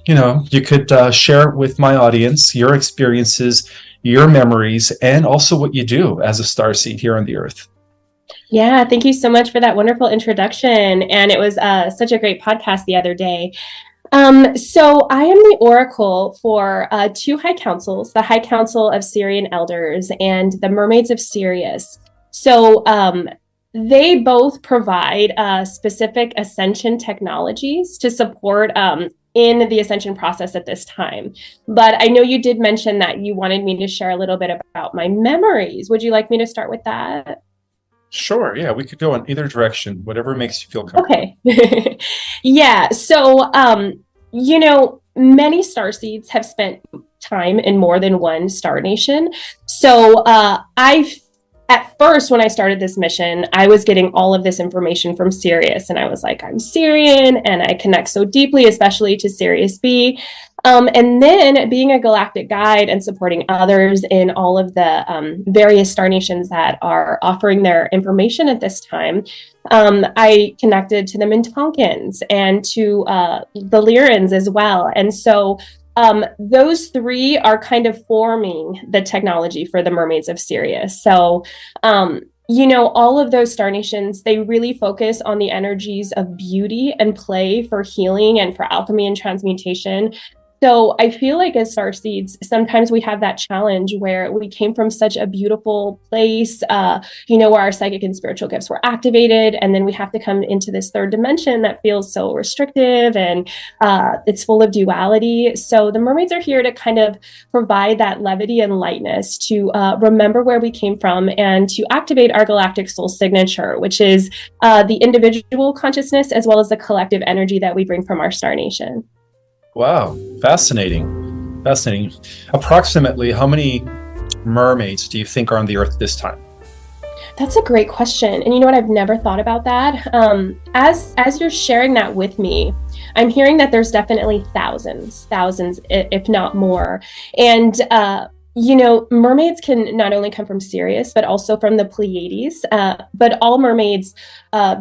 you could share with my audience your experiences, your memories, and also what you do as a starseed here on the Earth. Yeah, thank you so much for that wonderful introduction. And it was such a great podcast the other day. So I am the oracle for two high councils, the High Council of Syrian Elders and the Mermaids of Sirius. So they both provide specific ascension technologies to support in the ascension process at this time. But I know you did mention that you wanted me to share a little bit about my memories. Would you like me to start with that? Sure, yeah, we could go in either direction, whatever makes you feel comfortable. Okay. Yeah. So, many starseeds have spent time in more than one star nation. So, at first, when I started this mission, I was getting all of this information from Sirius, and I was like, I'm Syrian, and I connect so deeply, especially to Sirius B. And then being a galactic guide and supporting others in all of the various star nations that are offering their information at this time, I connected to the Mintonkins and to the Lyrans as well. And so those three are kind of forming the technology for the Mermaids of Sirius. So, all of those star nations, they really focus on the energies of beauty and play for healing and for alchemy and transmutation. So I feel like as starseeds, sometimes we have that challenge where we came from such a beautiful place, where our psychic and spiritual gifts were activated, and then we have to come into this third dimension that feels so restrictive and it's full of duality. So the mermaids are here to kind of provide that levity and lightness to remember where we came from and to activate our galactic soul signature, which is the individual consciousness as well as the collective energy that we bring from our star nation. Wow, fascinating. Fascinating. Approximately how many mermaids do you think are on the Earth this time? That's a great question. And you know what? I've never thought about that. As you're sharing that with me, I'm hearing that there's definitely thousands, if not more. And mermaids can not only come from Sirius, but also from the Pleiades. But all mermaids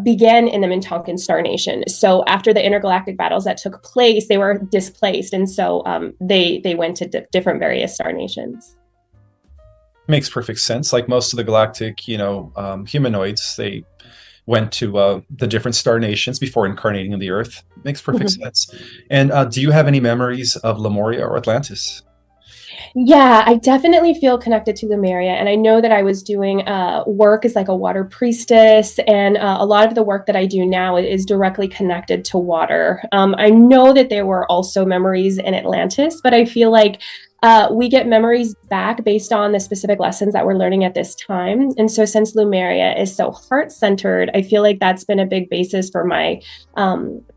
began in the Mintonkan Star Nation. So after the intergalactic battles that took place, they were displaced. And so they went to different various star nations. Makes perfect sense. Like most of the galactic, humanoids, they went to the different star nations before incarnating in the Earth. Makes perfect sense. And do you have any memories of Lemuria or Atlantis? Yeah, I definitely feel connected to Lemuria, and I know that I was doing work as like a water priestess, and a lot of the work that I do now is directly connected to water. I know that there were also memories in Atlantis, but I feel like we get memories back based on the specific lessons that we're learning at this time. And so since Lemuria is so heart-centered, I feel like that's been a big basis for my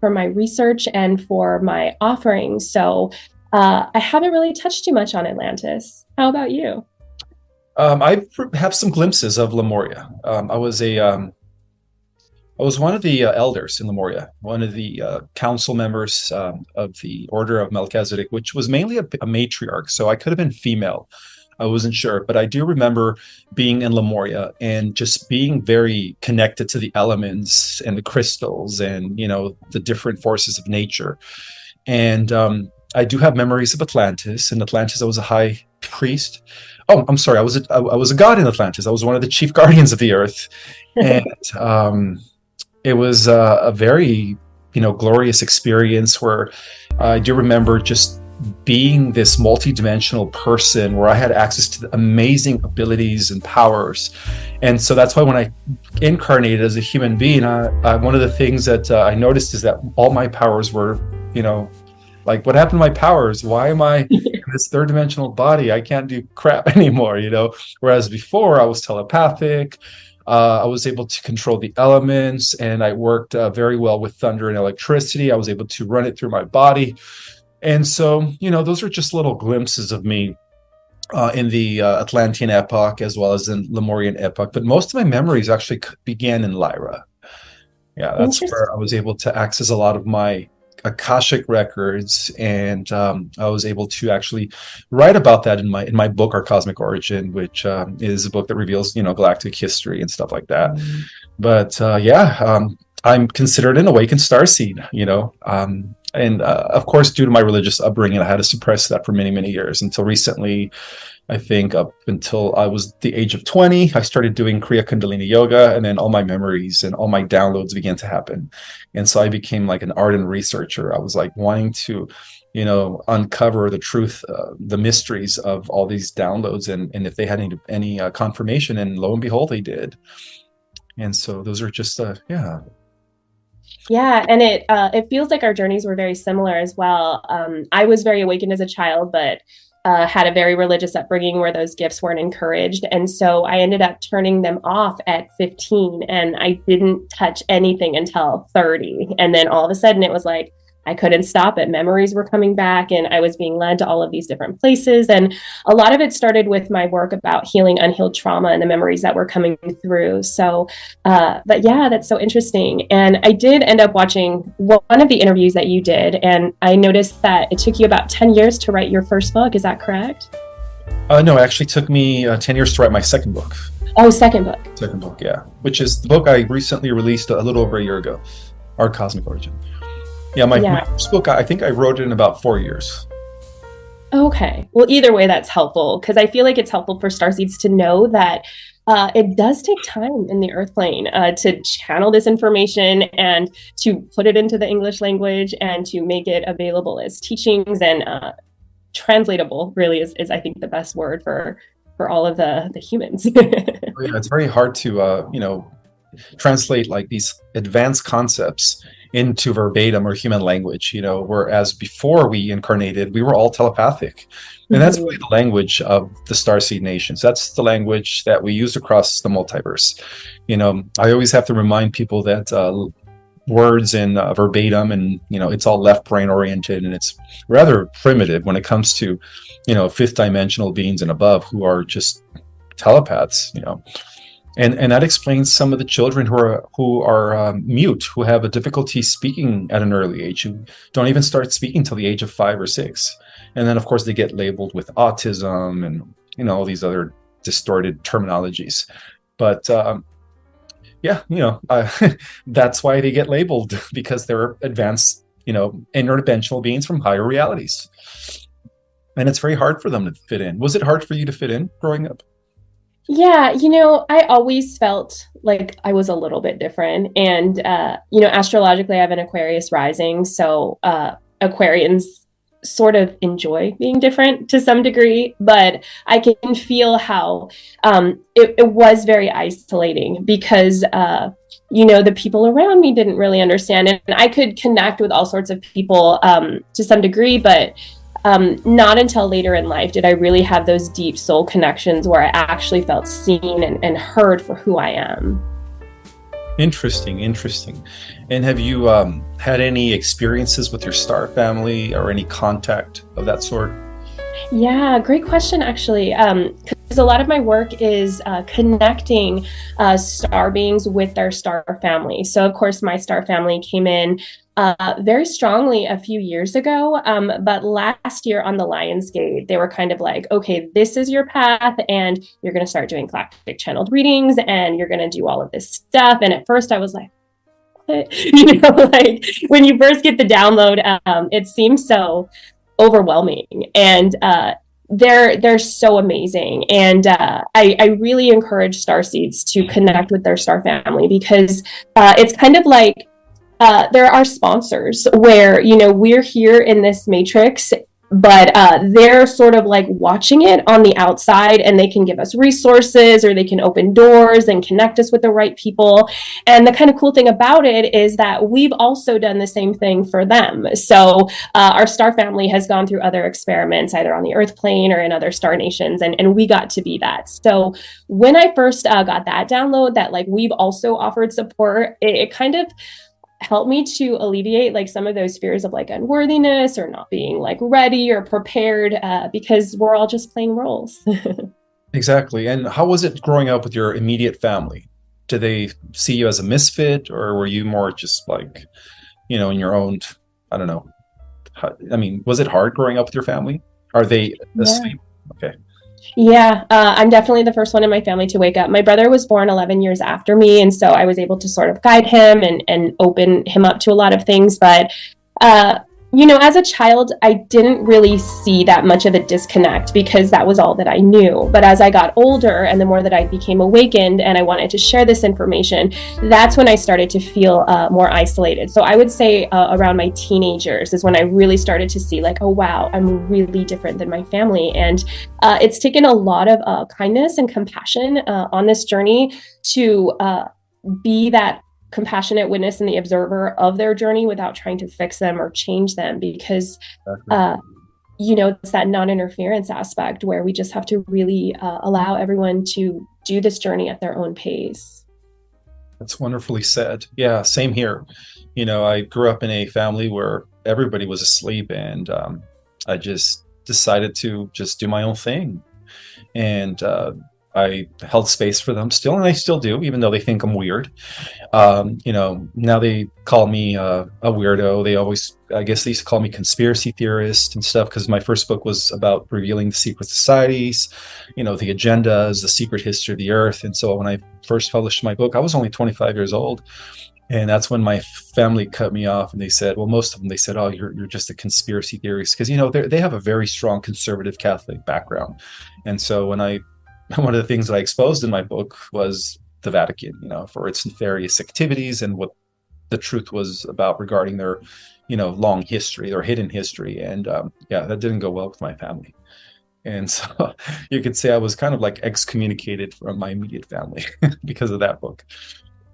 research and for my offerings. So I haven't really touched too much on Atlantis. How about you? I have some glimpses of Lemuria. I was one of the elders in Lemuria, one of the council members of the Order of Melchizedek, which was mainly a matriarch. So I could have been female. I wasn't sure, but I do remember being in Lemuria and just being very connected to the elements and the crystals and, the different forces of nature. And I do have memories of Atlantis. In Atlantis, I was a high priest. Oh, I'm sorry. I was a god in Atlantis. I was one of the chief guardians of the earth. And it was a very, glorious experience where I do remember just being this multidimensional person where I had access to the amazing abilities and powers. And so that's why when I incarnated as a human being, one of the things that I noticed is that all my powers were, like, what happened to my powers? Why am I in this third dimensional body? I can't do crap anymore, Whereas before I was telepathic. I was able to control the elements, and I worked very well with thunder and electricity. I was able to run it through my body. And so, those are just little glimpses of me in the Atlantean epoch as well as in Lemurian epoch. But most of my memories actually began in Lyra. Yeah, that's where I was able to access a lot of my Akashic records, and I was able to actually write about that in my book, Our Cosmic Origin, which is a book that reveals galactic history and stuff like that. But I'm considered an awakened starseed. And of course, due to my religious upbringing, I had to suppress that for many, many years until recently. I think up until I was the age of 20, I started doing Kriya Kundalini yoga, and then all my memories and all my downloads began to happen. And so I became like an ardent researcher. I was like wanting to, uncover the truth, the mysteries of all these downloads, and if they had any confirmation. And lo and behold, they did. And so those are just, yeah. Yeah, and it feels like our journeys were very similar as well. I was very awakened as a child, but had a very religious upbringing where those gifts weren't encouraged. And so I ended up turning them off at 15, and I didn't touch anything until 30. And then all of a sudden it was like, I couldn't stop it. Memories were coming back, and I was being led to all of these different places. And a lot of it started with my work about healing unhealed trauma and the memories that were coming through. So, but yeah, that's so interesting. And I did end up watching one of the interviews that you did, and I noticed that it took you about 10 years to write your first book. Is that correct? No, it actually took me 10 years to write my second book. Oh, second book. Second book, yeah. Which is the book I recently released a little over a year ago, Our Cosmic Origin. Yeah, my first book, I think I wrote it in about 4 years. Okay. Well, either way, that's helpful, because I feel like it's helpful for Starseeds to know that it does take time in the earth plane to channel this information and to put it into the English language and to make it available as teachings, and translatable really is I think the best word for all of the humans. Yeah, it's very hard to translate like these advanced concepts into verbatim or human language, whereas before we incarnated, we were all telepathic. And that's really the language of the Starseed nations. That's the language that we use across the multiverse. I always have to remind people that words in verbatim and, it's all left brain oriented, and it's rather primitive when it comes to, fifth dimensional beings and above who are just telepaths, And that explains some of the children who are mute, who have a difficulty speaking at an early age, who don't even start speaking till the age of 5 or 6. And then, of course, they get labeled with autism and, all these other distorted terminologies. But that's why they get labeled, because they're advanced, interdimensional beings from higher realities. And it's very hard for them to fit in. Was it hard for you to fit in growing up? Yeah, I always felt like I was a little bit different. And, astrologically, I have an Aquarius rising. So Aquarians sort of enjoy being different to some degree, but I can feel how it was very isolating, because, the people around me didn't really understand. And I could connect with all sorts of people to some degree, but not until later in life did I really have those deep soul connections where I actually felt seen and heard for who I am. Interesting. And have you had any experiences with your star family or any contact of that sort? Yeah, great question, actually. Because a lot of my work is connecting star beings with their star family. So, of course, my star family came in very strongly a few years ago. But last year on the Lionsgate, they were kind of like, okay, this is your path, and you're going to start doing galactic channeled readings, and you're going to do all of this stuff. And at first I was like, what? Like when you first get the download, it seems so overwhelming. And they're so amazing. And I really encourage Starseeds to connect with their star family, because it's kind of like, there are sponsors where, we're here in this matrix, but they're sort of like watching it on the outside, and they can give us resources, or they can open doors and connect us with the right people. And the kind of cool thing about it is that we've also done the same thing for them. So our star family has gone through other experiments, either on the earth plane or in other star nations, and we got to be that. So when I first got that download, that like we've also offered support, it kind of helped me to alleviate like some of those fears of like unworthiness or not being like ready or prepared, because we're all just playing roles. Exactly. And how was it growing up with your immediate family? Did they see you as a misfit, or were you more just like, in your own, I don't know. Was it hard growing up with your family? Are they the same? Okay. Yeah, I'm definitely the first one in my family to wake up. My brother was born 11 years after me, and so I was able to sort of guide him and open him up to a lot of things. But As a child, I didn't really see that much of a disconnect because that was all that I knew. But as I got older and the more that I became awakened and I wanted to share this information, that's when I started to feel more isolated. So I would say around my teenagers is when I really started to see like, oh, wow, I'm really different than my family. And it's taken a lot of kindness and compassion on this journey to be that compassionate witness and the observer of their journey without trying to fix them or change them, because it's that non-interference aspect where we just have to really allow everyone to do this journey at their own pace. That's wonderfully said. Yeah, same here. I grew up in a family where everybody was asleep, and I just decided to just do my own thing. And I held space for them still, and I still do, even though they think I'm weird. Now they call me a weirdo. I guess they used to call me conspiracy theorist and stuff, because my first book was about revealing the secret societies, the agendas, the secret history of the earth. And so when I first published my book, I was only 25 years old. And that's when my family cut me off, and they said, well, most of them, they said, oh, you're just a conspiracy theorist, because, they have a very strong conservative Catholic background. And so one of the things that I exposed in my book was the Vatican, for its nefarious activities and what the truth was about regarding their, long history, their hidden history. And that didn't go well with my family. And so you could say I was kind of like excommunicated from my immediate family because of that book.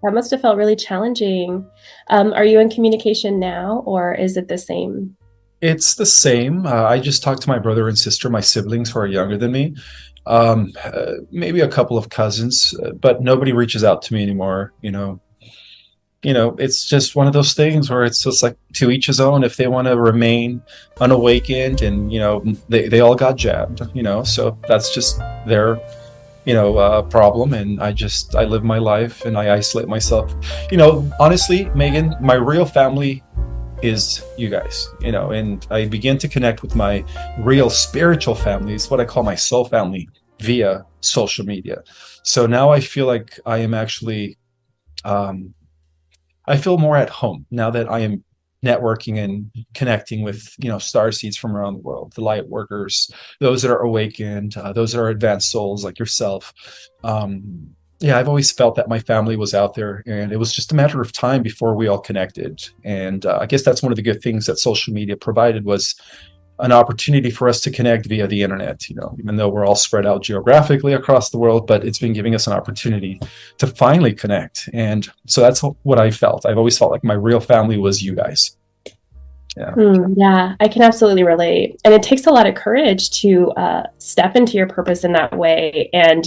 That must have felt really challenging. Are you in communication now, or is it the same? It's the same. I just talk to my brother and sister, my siblings who are younger than me. Maybe a couple of cousins, but nobody reaches out to me anymore. It's just one of those things where it's just like to each his own. If they want to remain unawakened, and they all got jabbed, so that's just their problem. And I live my life and I isolate myself. Honestly, Megan, my real family is you guys, and I begin to connect with my real spiritual family, is what I call my soul family, via social media. So now I feel like I am actually, I feel more at home now that I am networking and connecting with, starseeds from around the world, the light workers, those that are awakened, those that are advanced souls like yourself. I've always felt that my family was out there, and it was just a matter of time before we all connected. And I guess that's one of the good things that social media provided, was an opportunity for us to connect via the internet, even though we're all spread out geographically across the world, but it's been giving us an opportunity to finally connect. And so that's what I felt. I've always felt like my real family was you guys. Yeah. Yeah, I can absolutely relate. And it takes a lot of courage to step into your purpose in that way, and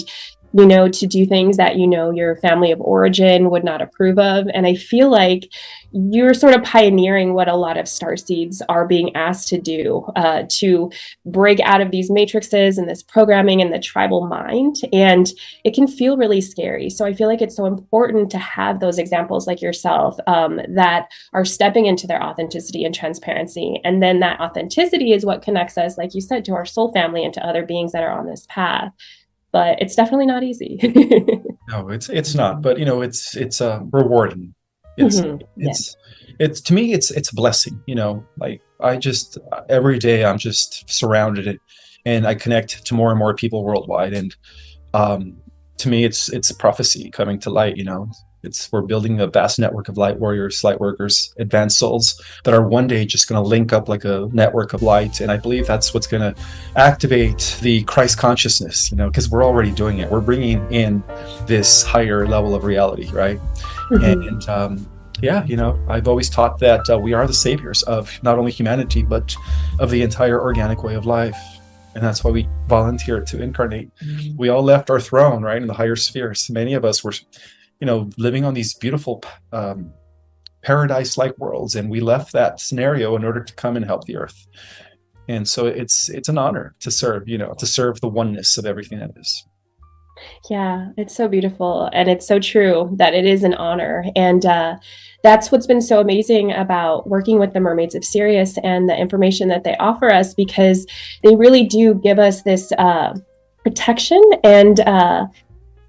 to do things that your family of origin would not approve of. And I feel like you're sort of pioneering what a lot of starseeds are being asked to do, to break out of these matrices and this programming and the tribal mind. And it can feel really scary. So I feel like it's so important to have those examples like yourself, that are stepping into their authenticity and transparency. And then that authenticity is what connects us, like you said, to our soul family and to other beings that are on this path. But it's definitely not easy. No, it's not, but it's rewarding. It's to me, it's a blessing, like I just, every day I'm just surrounded, and I connect to more and more people worldwide. And to me, it's a prophecy coming to light. We're building a vast network of light warriors, light workers, advanced souls that are one day just going to link up like a network of light. And I believe that's what's going to activate the Christ consciousness, because we're already doing it. We're bringing in this higher level of reality, right? Mm-hmm. And I've always taught that we are the saviors of not only humanity, but of the entire organic way of life. And that's why we volunteered to incarnate. Mm-hmm. We all left our throne, right, in the higher spheres. Many of us were living on these beautiful paradise-like worlds, and we left that scenario in order to come and help the earth. And so it's an honor to serve, to serve the oneness of everything that is. Yeah, it's so beautiful, and it's so true that it is an honor. And that's what's been so amazing about working with the Mermaids of Sirius and the information that they offer us, because they really do give us this protection and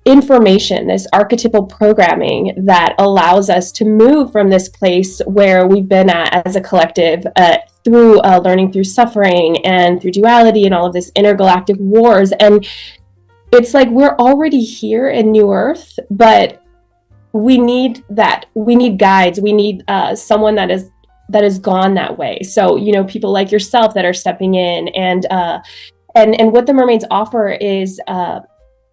information, this archetypal programming that allows us to move from this place where we've been at as a collective through learning through suffering and through duality and all of this intergalactic wars. And it's like we're already here in New Earth, but we need that. We need guides. We need someone that has gone that way. So, people like yourself that are stepping in, and what the mermaids offer is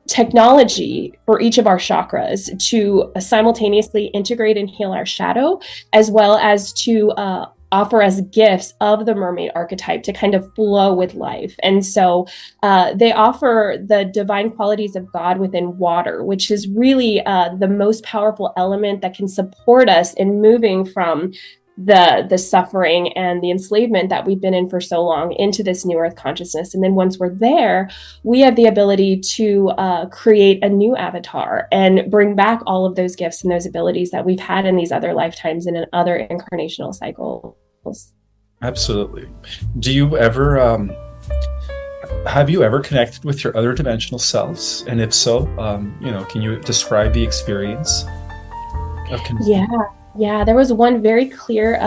technology for each of our chakras to simultaneously integrate and heal our shadow, as well as to offer us gifts of the mermaid archetype to kind of flow with life. And so they offer the divine qualities of God within water, which is really the most powerful element that can support us in moving from the suffering and the enslavement that we've been in for so long into this new earth consciousness. And then once we're there, we have the ability to create a new avatar and bring back all of those gifts and those abilities that we've had in these other lifetimes and in other incarnational cycles. Absolutely. Do you ever have you ever connected with your other dimensional selves? And if so, can you describe the experience of Yeah, there was one very clear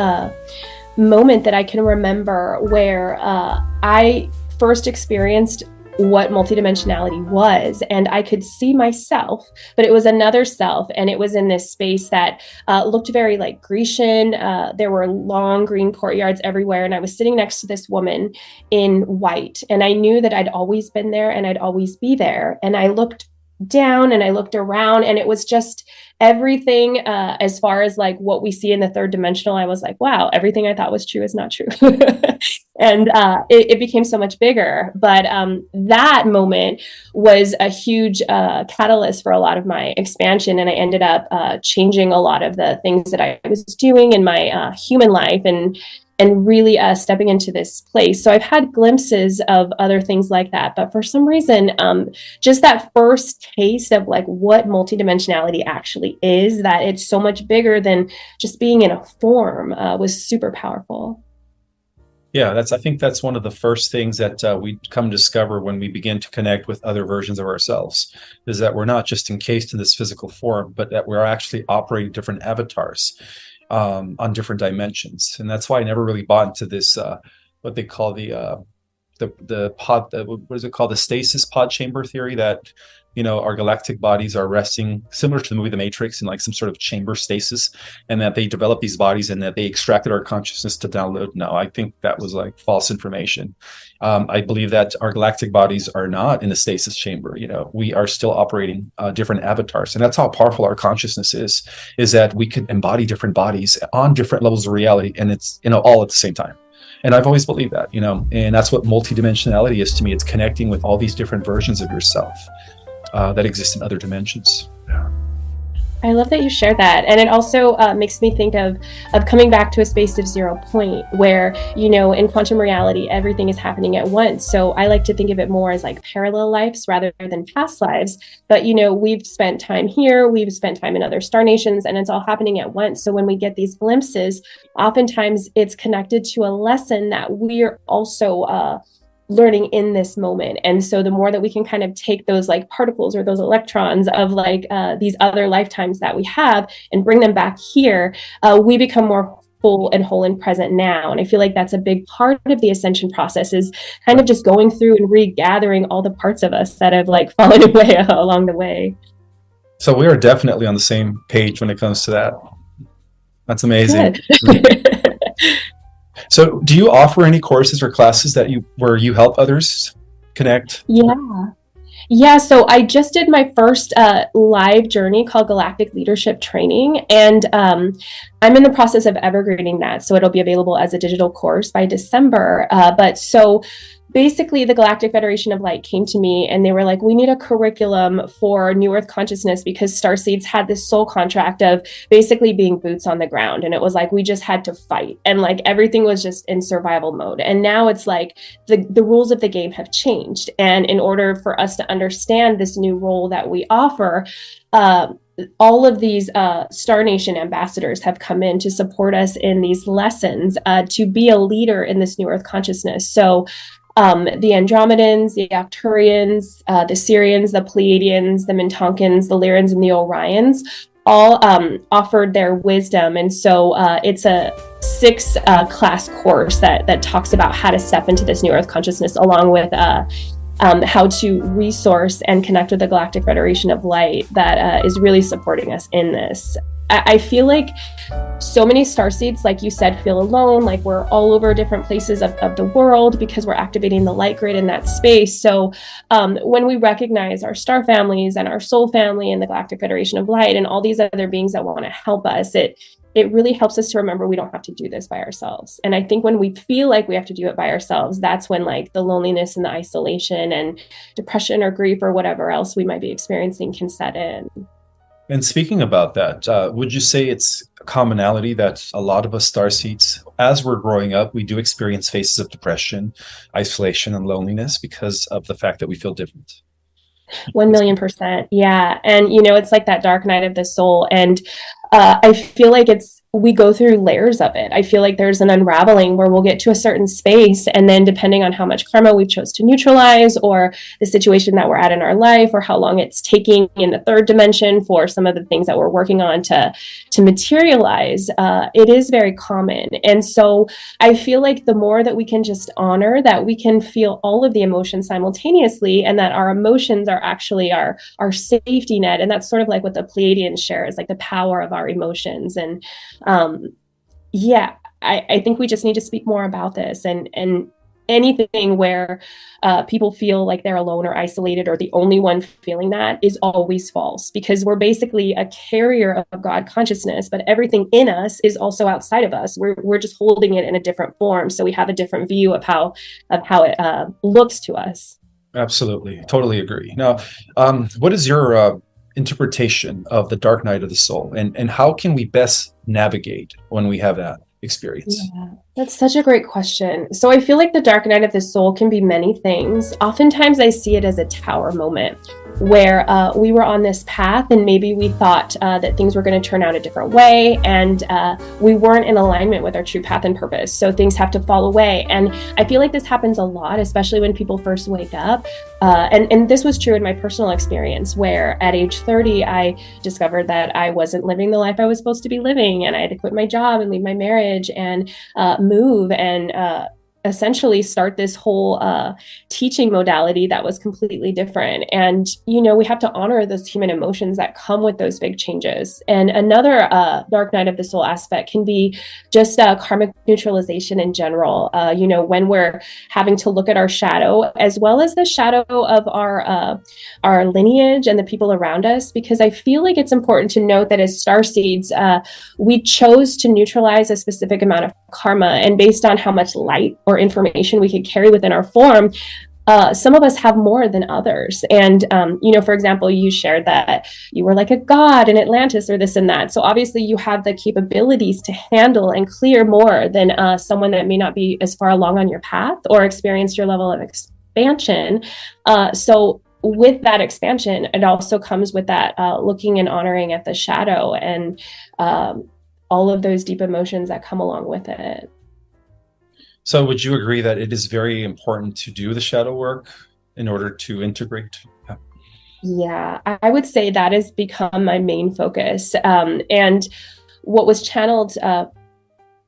moment that I can remember where I first experienced what multidimensionality was, and I could see myself, but it was another self, and it was in this space that looked very like Grecian. There were long green courtyards everywhere, and I was sitting next to this woman in white, and I knew that I'd always been there and I'd always be there. And I looked down and I looked around, and it was just everything as far as like what we see in the third dimensional. I was like, wow, everything I thought was true is not true. And it became so much bigger. But that moment was a huge catalyst for a lot of my expansion. And I ended up changing a lot of the things that I was doing in my human life, and really stepping into this place. So I've had glimpses of other things like that. But for some reason, just that first taste of like what multidimensionality actually is, that it's so much bigger than just being in a form, was super powerful. Yeah, I think that's one of the first things that we come to discover when we begin to connect with other versions of ourselves, is that we're not just encased in this physical form, but that we're actually operating different avatars on different dimensions. And that's why I never really bought into this what they call the pod, what is it called, the stasis pod chamber theory, that our galactic bodies are resting similar to the movie The Matrix in like some sort of chamber stasis, and that they develop these bodies and that they extracted our consciousness to download. No, I think that was like false information. I believe that our galactic bodies are not in a stasis chamber. We are still operating different avatars, and that's how powerful our consciousness is that we can embody different bodies on different levels of reality, and it's all at the same time. And I've always believed that, and that's what multidimensionality is to me. It's connecting with all these different versions of yourself that exist in other dimensions. Yeah. I love that you share that. And it also makes me think of coming back to a space of 0 point where, in quantum reality, everything is happening at once. So I like to think of it more as like parallel lives rather than past lives. But, we've spent time here, we've spent time in other star nations, and it's all happening at once. So when we get these glimpses, oftentimes it's connected to a lesson that we're also learning in this moment. And so the more that we can kind of take those like particles or those electrons of like these other lifetimes that we have and bring them back here, we become more full and whole and present now. And I feel like that's a big part of the ascension process, is kind of just going through and regathering all the parts of us that have like fallen away along the way. So we are definitely on the same page when it comes to that. That's amazing. So do you offer any courses or classes where you help others connect? Yeah. So I just did my first live journey called Galactic Leadership Training, and I'm in the process of evergreening that. So it'll be available as a digital course by December. But so basically the Galactic Federation of Light came to me and they were like, we need a curriculum for New Earth consciousness, because Starseeds had this soul contract of basically being boots on the ground. And it was like, we just had to fight, and like everything was just in survival mode. And now it's like the rules of the game have changed. And in order for us to understand this new role that we offer, all of these Star Nation ambassadors have come in to support us in these lessons to be a leader in this New Earth consciousness. So the Andromedans, the Arcturians, the Sirians, the Pleiadians, the Mintonkans, the Lyrans, and the Orions all offered their wisdom. And so it's a 6 class course that talks about how to step into this new earth consciousness, along with how to resource and connect with the Galactic Federation of Light that is really supporting us in this. I feel like so many starseeds, like you said, feel alone, like we're all over different places of the world because we're activating the light grid in that space. So when we recognize our star families and our soul family and the Galactic Federation of Light and all these other beings that want to help us, it really helps us to remember we don't have to do this by ourselves. And I think when we feel like we have to do it by ourselves, that's when like the loneliness and the isolation and depression or grief or whatever else we might be experiencing can set in. And speaking about that, would you say it's a commonality that a lot of us starseeds, as we're growing up, we do experience phases of depression, isolation, and loneliness because of the fact that we feel different? 1,000,000%. Yeah. And, it's like that dark night of the soul. And I feel like we go through layers of it. I feel like there's an unraveling where we'll get to a certain space, and then depending on how much karma we've chose to neutralize, or the situation that we're at in our life, or how long it's taking in the third dimension for some of the things that we're working on to materialize, it is very common. And so I feel like the more that we can just honor that we can feel all of the emotions simultaneously, and that our emotions are actually our safety net. And that's sort of like what the Pleiadians share, is like the power of our emotions. And yeah, I think we just need to speak more about this, and anything where people feel like they're alone or isolated or the only one feeling that is always false, because we're basically a carrier of God consciousness, but everything in us is also outside of us. We're just holding it in a different form, so we have a different view of how it looks to us. Absolutely. Totally agree. Now, what is your interpretation of the dark night of the soul, and how can we best navigate when we have that experience? Yeah, that's such a great question. So I feel like the dark night of the soul can be many things. Oftentimes I see it as a tower moment where we were on this path, and maybe we thought that things were going to turn out a different way, and we weren't in alignment with our true path and purpose. So things have to fall away. And I feel like this happens a lot, especially when people first wake up. And this was true in my personal experience, where at age 30, I discovered that I wasn't living the life I was supposed to be living, and I had to quit my job and leave my marriage and move and essentially start this whole teaching modality that was completely different. And, we have to honor those human emotions that come with those big changes. And another dark night of the soul aspect can be just karmic neutralization in general. When we're having to look at our shadow, as well as the shadow of our lineage and the people around us, because I feel like it's important to note that as starseeds, we chose to neutralize a specific amount of karma, and based on how much light or information we could carry within our form, some of us have more than others. And, for example, you shared that you were like a god in Atlantis or this and that. So obviously you have the capabilities to handle and clear more than someone that may not be as far along on your path or experienced your level of expansion. So with that expansion, it also comes with that looking and honoring at the shadow and all of those deep emotions that come along with it. So would you agree that it is very important to do the shadow work in order to integrate? Yeah, I would say that has become my main focus. And what was channeled,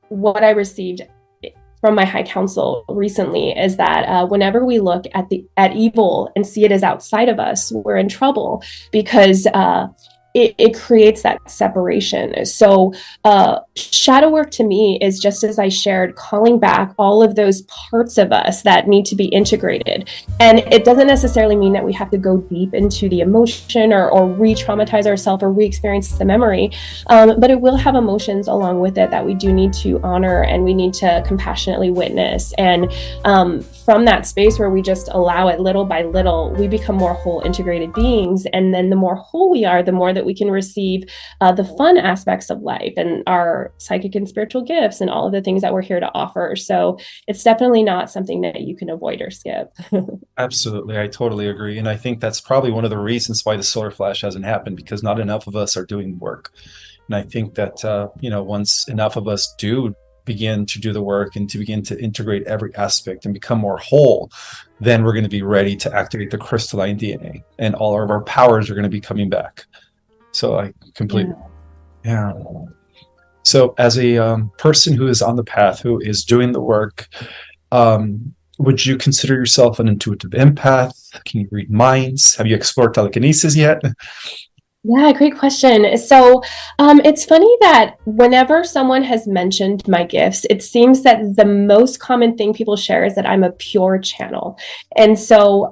what I received from my high council recently is that whenever we look at evil and see it as outside of us, we're in trouble, because it creates that separation. So shadow work to me is, just as I shared, calling back all of those parts of us that need to be integrated. And it doesn't necessarily mean that we have to go deep into the emotion or re-traumatize ourselves or re-experience the memory, but it will have emotions along with it that we do need to honor and we need to compassionately witness. And from that space where we just allow it little by little, we become more whole integrated beings. And then the more whole we are, the more that we can receive the fun aspects of life and our psychic and spiritual gifts and all of the things that we're here to offer. So it's definitely not something that you can avoid or skip. Absolutely. I totally agree. And I think that's probably one of the reasons why the solar flash hasn't happened, because not enough of us are doing work. And I think that, once enough of us do begin to do the work and to begin to integrate every aspect and become more whole, then we're going to be ready to activate the crystalline DNA, and all of our powers are going to be coming back. So I completely. Yeah. So, as a person who is on the path, who is doing the work, would you consider yourself an intuitive empath? Can you read minds? Have you explored telekinesis yet? Yeah, great question. So, it's funny that whenever someone has mentioned my gifts, it seems that the most common thing people share is that I'm a pure channel. And so,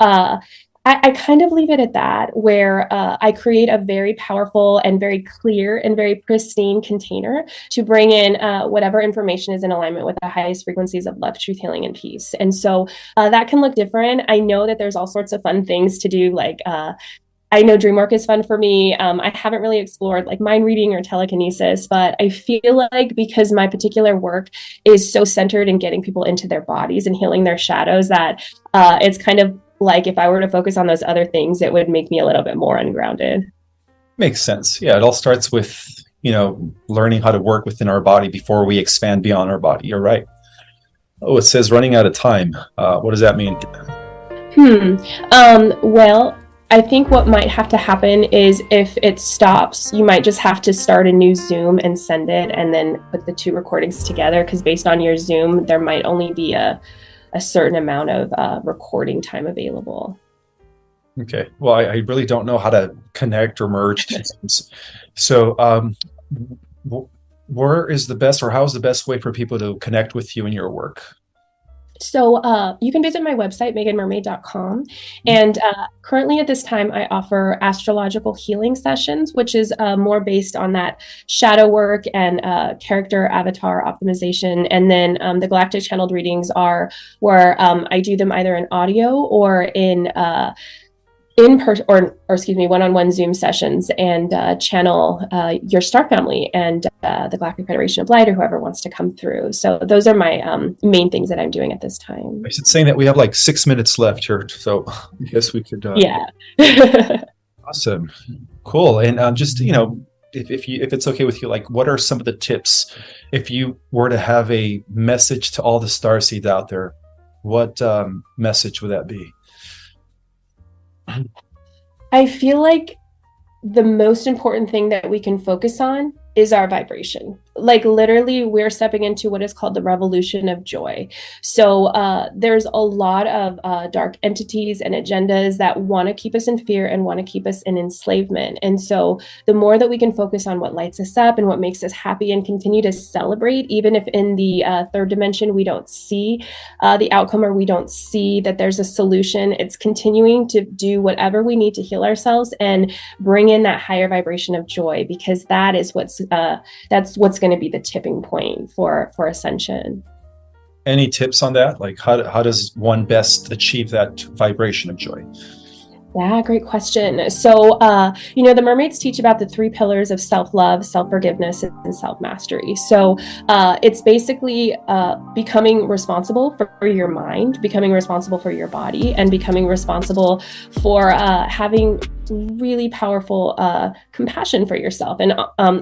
I kind of leave it at that, where I create a very powerful and very clear and very pristine container to bring in whatever information is in alignment with the highest frequencies of love, truth, healing, and peace. And so that can look different. I know that there's all sorts of fun things to do, like I know dream work is fun for me. I haven't really explored like mind reading or telekinesis, but I feel like because my particular work is so centered in getting people into their bodies and healing their shadows, that it's kind of like if I were to focus on those other things, it would make me a little bit more ungrounded. Makes sense. Yeah, it all starts with, learning how to work within our body before we expand beyond our body. You're right. Oh, it says running out of time. What does that mean? Hmm. Well, I think what might have to happen is if it stops, you might just have to start a new Zoom and send it and then put the two recordings together because based on your Zoom, there might only be a certain amount of recording time available. Okay. Well, I really don't know how to connect or merge things. So, where is the best, or how is the best way for people to connect with you and your work? So you can visit my website, meganmermaid.com. And currently at this time, I offer astrological healing sessions, which is more based on that shadow work and character avatar optimization. And then the galactic channeled readings are where I do them either in audio or in person or excuse me, one-on-one Zoom sessions and channel your star family and the Galactic Federation of Light or whoever wants to come through. So those are my main things that I'm doing at this time. I should say that we have like 6 minutes left here, so I guess we could. Yeah. Awesome, cool, and just if it's okay with you, like, what are some of the tips if you were to have a message to all the star seeds out there? What message would that be? I feel like the most important thing that we can focus on is our vibration. Like literally, we're stepping into what is called the revolution of joy. So there's a lot of dark entities and agendas that want to keep us in fear and want to keep us in enslavement. And so the more that we can focus on what lights us up and what makes us happy and continue to celebrate, even if in the third dimension we don't see the outcome or we don't see that there's a solution, it's continuing to do whatever we need to heal ourselves and bring in that higher vibration of joy, because that's what's going to be the tipping point for ascension. Any tips on that? Like, how does one best achieve that vibration of joy? Yeah, great question. So, the mermaids teach about the three pillars of self love, self forgiveness, and self mastery. So, it's basically becoming responsible for your mind, becoming responsible for your body, and becoming responsible for having really powerful compassion for yourself and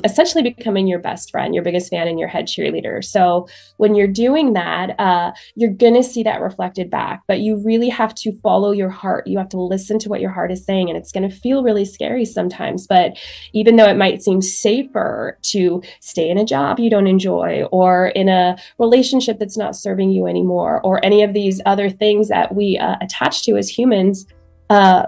essentially becoming your best friend, your biggest fan, and your head cheerleader. So, when you're doing that, you're going to see that reflected back, but you really have to follow your heart. You have to listen to what your heart is saying, and it's going to feel really scary sometimes. But even though it might seem safer to stay in a job you don't enjoy, or in a relationship that's not serving you anymore, or any of these other things that we attach to as humans,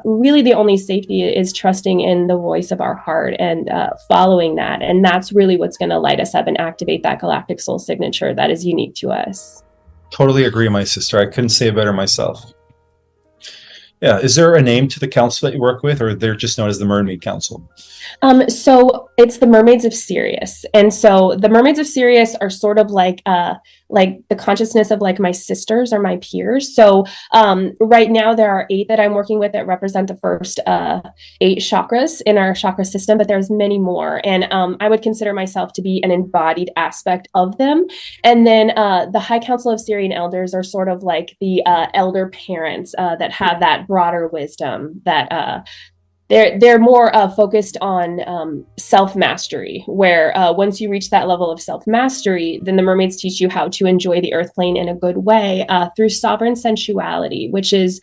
really the only safety is trusting in the voice of our heart and following that. And that's really what's going to light us up and activate that galactic soul signature that is unique to us. Totally agree, my sister. I couldn't say it better myself. Yeah. Is there a name to the council that you work with, or they're just known as the Mermaid Council? So it's the Mermaids of Sirius, and so the Mermaids of Sirius are sort of like the consciousness of like my sisters or my peers. So right now there are 8 that I'm working with that represent the first 8 chakras in our chakra system, but there's many more, and I would consider myself to be an embodied aspect of them. And then the High Council of Syrian Elders are sort of like the elder parents that have that broader wisdom that they're more focused on self mastery, where once you reach that level of self mastery, then the mermaids teach you how to enjoy the earth plane in a good way through sovereign sensuality, which is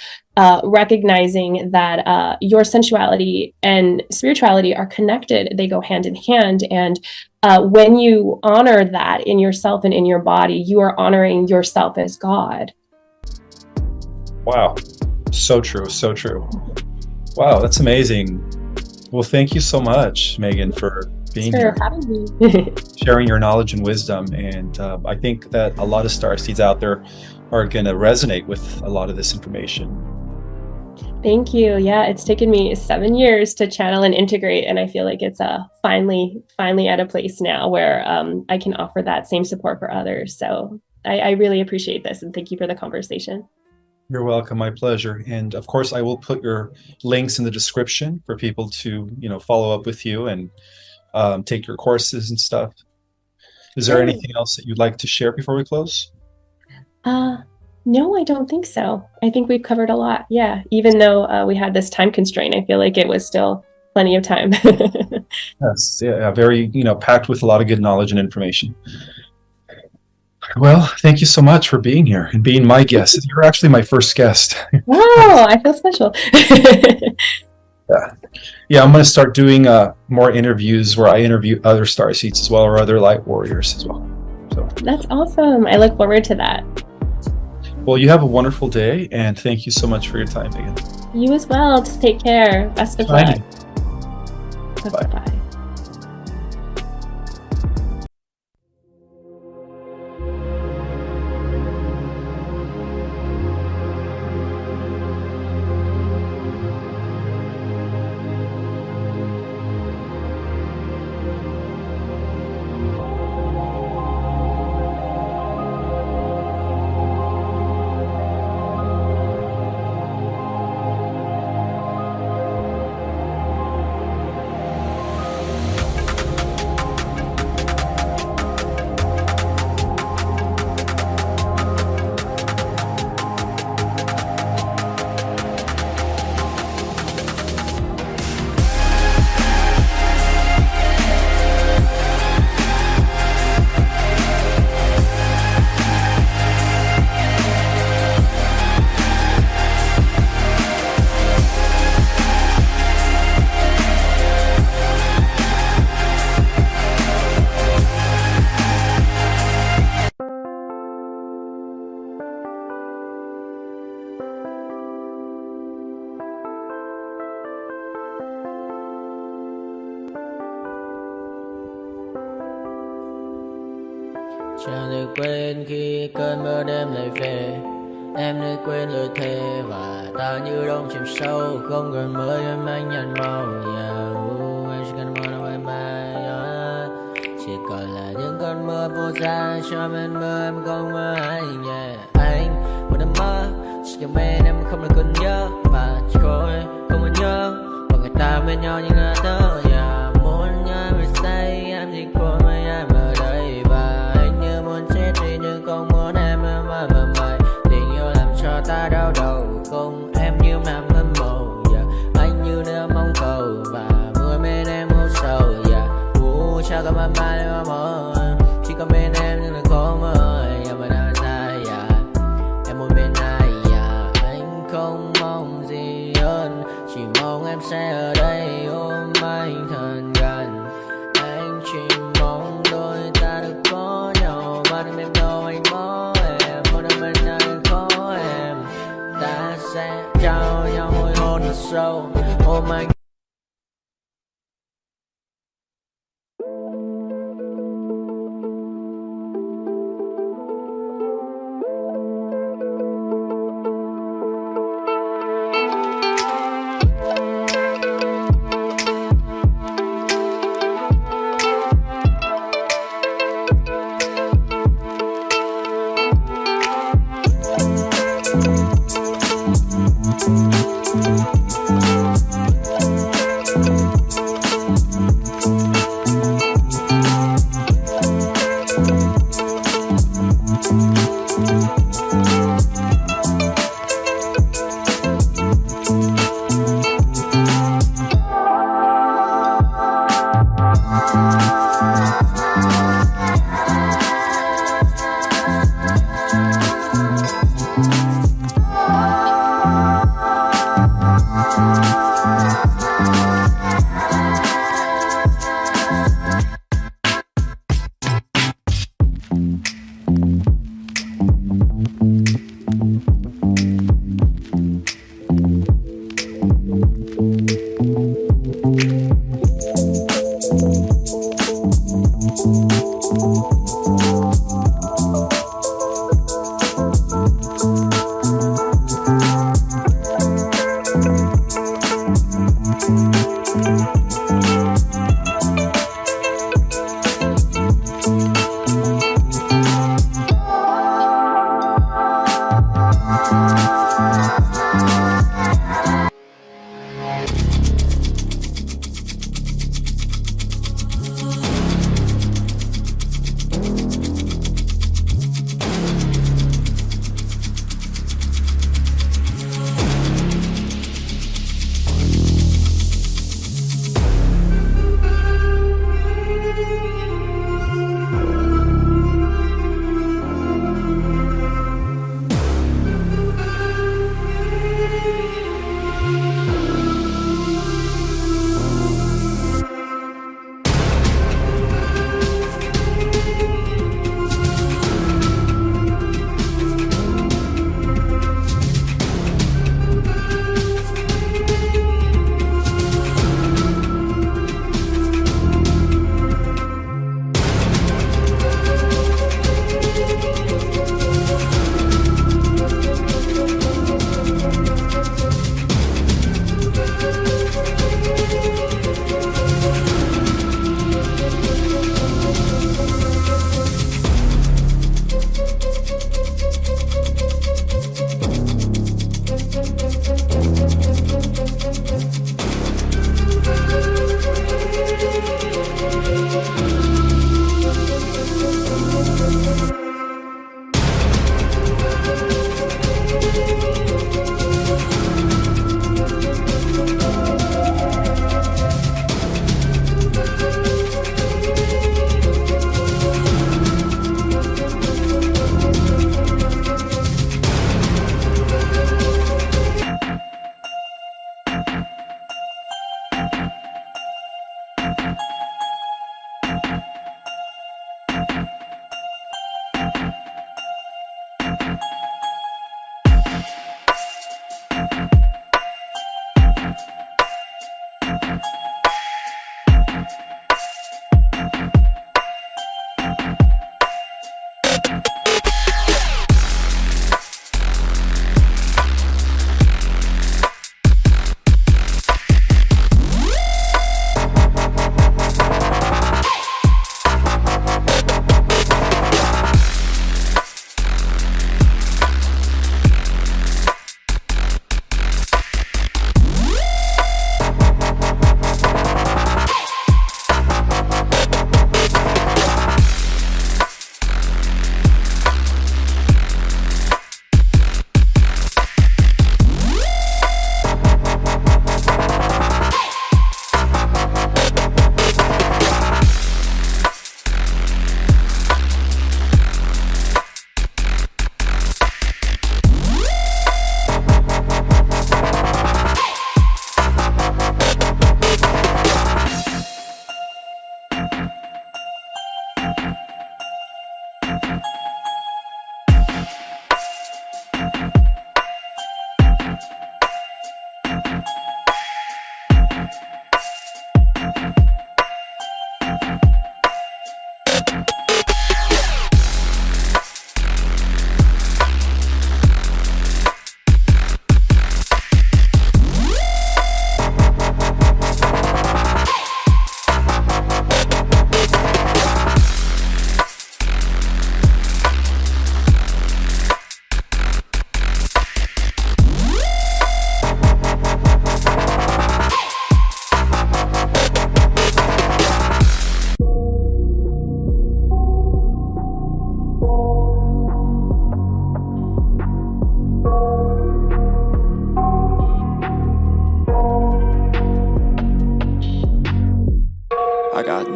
recognizing that your sensuality and spirituality are connected. They go hand in hand. And when you honor that in yourself and in your body, you are honoring yourself as God. Wow. So true. So true. Wow, that's amazing. Well, thank you so much, Megan, for being Thanks for here, having me. sharing your knowledge and wisdom. And I think that a lot of star seeds out there are going to resonate with a lot of this information. Thank you. Yeah, it's taken me 7 years to channel and integrate, and I feel like it's finally at a place now where I can offer that same support for others. So I really appreciate this, and thank you for the conversation. You're welcome. My pleasure. And of course, I will put your links in the description for people to, follow up with you and take your courses and stuff. Is there Great. anything else that you'd like to share before we close? No, I don't think so. I think we've covered a lot. Yeah, even though we had this time constraint, I feel like it was still plenty of time. Yes, yeah, very, packed with a lot of good knowledge and information. Well, thank you so much for being here and being my guest. You're actually my first guest. Wow, I feel special. Yeah, I'm going to start doing more interviews where I interview other starseeds as well, or other light warriors as well. So That's awesome. I look forward to that. well, you have a wonderful day, and thank you so much for your time, Megan. You as well. Take care. Best of luck. Bye. Bye. Chẳng được quên khi cơn mưa đêm lại về. Em đã quên lời thề và ta như đông chìm sâu. Không còn mới em anh nhạt màu. Em chỉ cần mơ đâu em bay. Chỉ còn là những cơn mưa vô giá. Cho bên mơ em không mơ anh. Anh một đêm mơ. Chỉ cần bên em không được còn nhớ. Và chỉ khôi không còn nhớ. Và người ta bên nhau như ngã tớ. Muốn nhớ người say em chỉ còn với em ở đây. Và anh như muốn chết đi nhưng không muốn em mơ mày. Tình yêu làm cho ta đau đầu. Không em như mà mơ mộng. Anh như nếu mong cầu. Và mưa bên em hôn sầu. Chắc có mà mai em mơ. Chỉ có bên em nhưng là khó mơ. Mà đang dài em muốn bên ai. Anh không mong gì hơn. Chỉ mong em sẽ ở đây ôm anh thật gần. Anh chỉ mong đôi ta được có nhau. Mà đừng em đâu anh có em. Một đêm bên anh có em. Ta sẽ trao nhau môi hôn thật sâu. Ôm anh.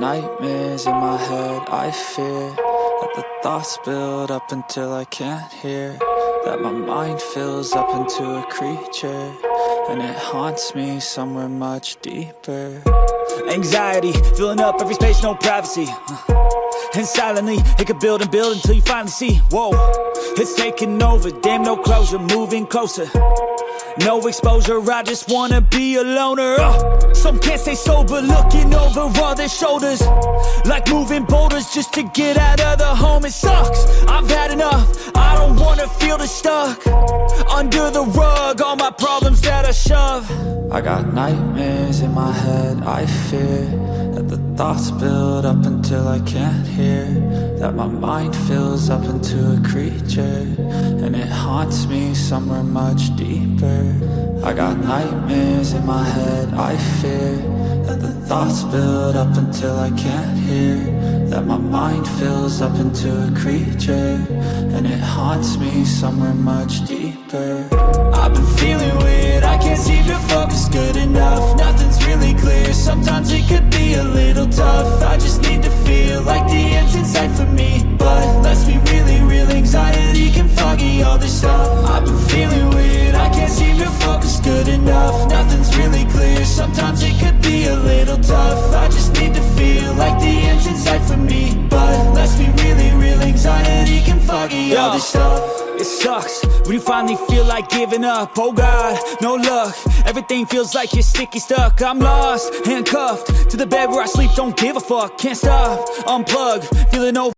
nightmares in my head. I fear that the thoughts build up until I can't hear, that my mind fills up into a creature, and it haunts me somewhere much deeper. Anxiety, filling up every space, no privacy. And silently, it could build and build until you finally see, whoa, it's taking over, damn, no closure, moving closer. No exposure, I just wanna be a loner. Some can't stay sober, looking over all their shoulders, like moving boulders just to get out of the home. It sucks, I've had enough, I don't wanna feel the stuck under the rug, all my problems that I shove. I got nightmares in my head, I fear that the thoughts build up until I can't hear, that my mind fills up into a creature, and it haunts me somewhere much deeper. I got nightmares in my head, I fear that the thoughts build up until I can't hear, that my mind fills up into a creature, and it haunts me somewhere much deeper. I've been feeling weird, I can't seem to focus good enough. Nothing's really clear, sometimes it could be a little tough. I just need to feel like the end's in sight for me, but let's be really real, anxiety can foggy all this stuff. I've been feeling weird, I can't seem to focus good enough. Nothing's really clear, sometimes it could be a little tough. I just need to feel like the end's in sight for me, but let's be really real, anxiety can foggy all this stuff. It sucks when you finally feel like giving up. Oh God, no luck, everything feels like you're sticky stuck. I'm lost, handcuffed to the bed where I sleep, don't give a fuck. Can't stop, unplug, feeling over